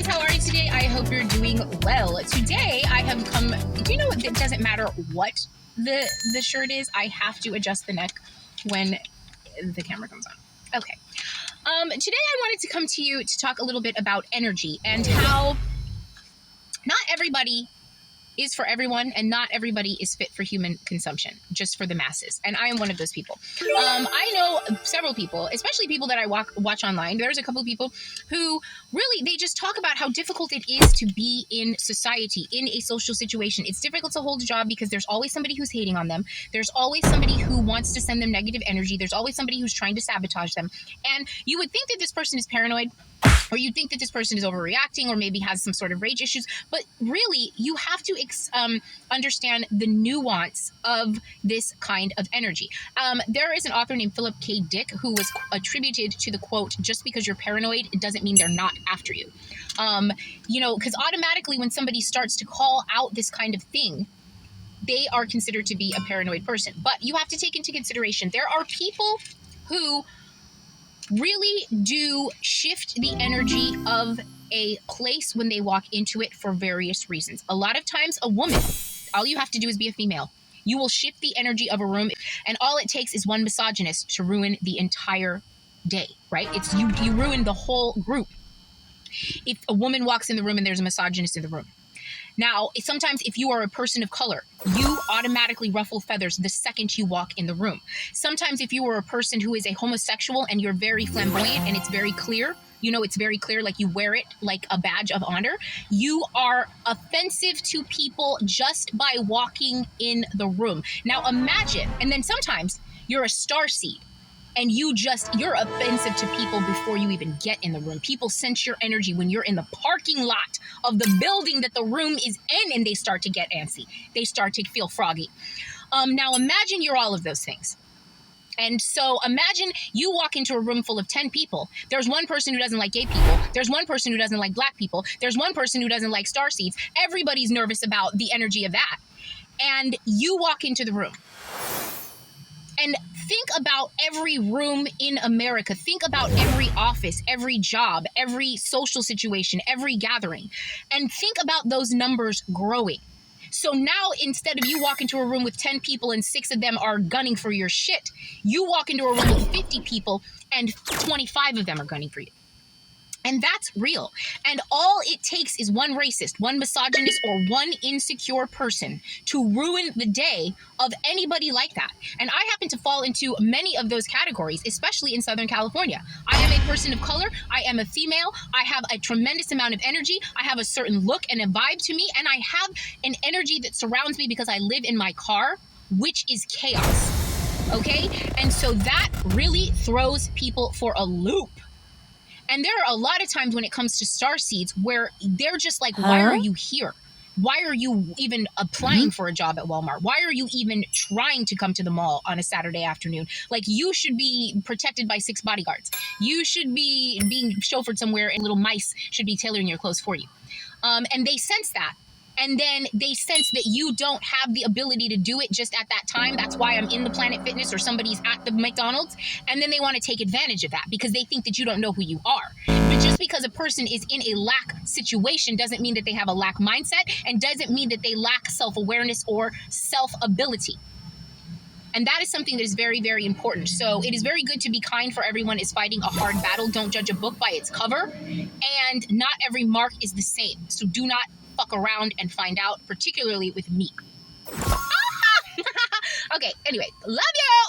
friends, how are you today? I hope you're doing well. Today I have come, do you know it doesn't matter what the shirt is, I have to adjust the neck when the camera comes on. Okay. Today I wanted to come to you to talk a little bit about energy and how not everybody is for everyone, and not everybody is fit for human consumption, just for the masses. And I am one of those people. I know several people, especially people that I watch online. There's a couple of people who really, they just talk about how difficult it is to be in society, in a social situation. It's difficult to hold a job because there's always somebody who's hating on them. There's always somebody who wants to send them negative energy. There's always somebody who's trying to sabotage them. And you would think that this person is paranoid, or you think that this person is overreacting, or maybe has some sort of rage issues. But really, you have to understand the nuance of this kind of energy. There is an author named Philip K. Dick who was attributed to the quote, "Just because you're paranoid, it doesn't mean they're not after you." Because automatically when somebody starts to call out this kind of thing, they are considered to be a paranoid person. But you have to take into consideration, there are people who really do shift the energy of a place when they walk into it for various reasons. A lot of times, a woman, all you have to do is be a female. You will shift the energy of a room, and all it takes is one misogynist to ruin the entire day, right? It's you ruin the whole group if a woman walks in the room and there's a misogynist in the room. Now, sometimes if you are a person of color, you automatically ruffle feathers the second you walk in the room. Sometimes if you are a person who is a homosexual and you're very flamboyant and it's very clear, it's very clear, like you wear it like a badge of honor, you are offensive to people just by walking in the room. Now imagine, and then sometimes you're a starseed, and you're offensive to people before you even get in the room. People sense your energy when you're in the parking lot of the building that the room is in, and they start to get antsy. They start to feel froggy. Now imagine you're all of those things. And so imagine you walk into a room full of 10 people. There's one person who doesn't like gay people. There's one person who doesn't like black people. There's one person who doesn't like starseeds. Everybody's nervous about the energy of that. And you walk into the room. And think about every room in America. Think about every office, every job, every social situation, every gathering. And think about those numbers growing. So now, instead of you walk into a room with 10 people and 6 of them are gunning for your shit, you walk into a room with 50 people and 25 of them are gunning for you. And that's real. And all it takes is one racist, one misogynist, or one insecure person to ruin the day of anybody like that. And I happen to fall into many of those categories, especially in Southern California. I am a person of color. I am a female. I have a tremendous amount of energy. I have a certain look and a vibe to me. And I have an energy that surrounds me because I live in my car, which is chaos. Okay? And so that really throws people for a loop. And there are a lot of times when it comes to starseeds where they're just like, why are you here? Why are you even applying for a job at Walmart? Why are you even trying to come to the mall on a Saturday afternoon? Like, you should be protected by 6 bodyguards. You should be being chauffeured somewhere, and little mice should be tailoring your clothes for you. And they sense that. And then they sense that you don't have the ability to do it just at that time. That's why I'm in the Planet Fitness or somebody's at the McDonald's. And then they want to take advantage of that because they think that you don't know who you are. But just because a person is in a lack situation doesn't mean that they have a lack mindset, and doesn't mean that they lack self-awareness or self-ability. And that is something that is very, very important. So it is very good to be kind, for everyone is fighting a hard battle. Don't judge a book by its cover. And not every mark is the same. So do not fuck around and find out, particularly with me. Okay, anyway, love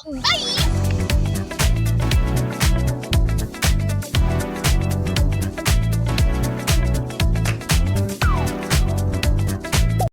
you. Bye.